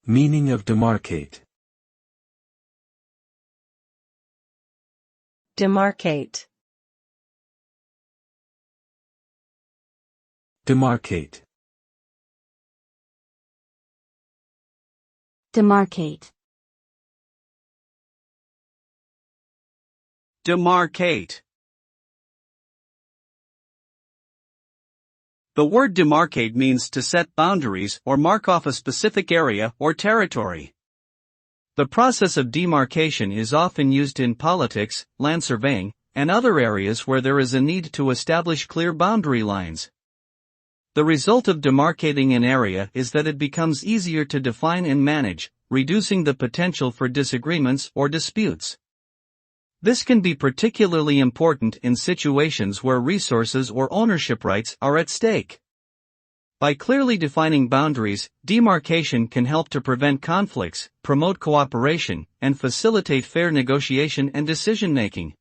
Meaning of demarcate. Demarcate. Demarcate. Demarcate. Demarcate. The word demarcate means to set boundaries or mark off a specific area or territory. The process of demarcation is often used in politics, land surveying, and other areas where there is a need to establish clear boundary lines. The result of demarcating an area is that it becomes easier to define and manage, reducing the potential for disagreements or disputes. This can be particularly important in situations where resources or ownership rights are at stake. By clearly defining boundaries, demarcation can help to prevent conflicts, promote cooperation, and facilitate fair negotiation and decision-making.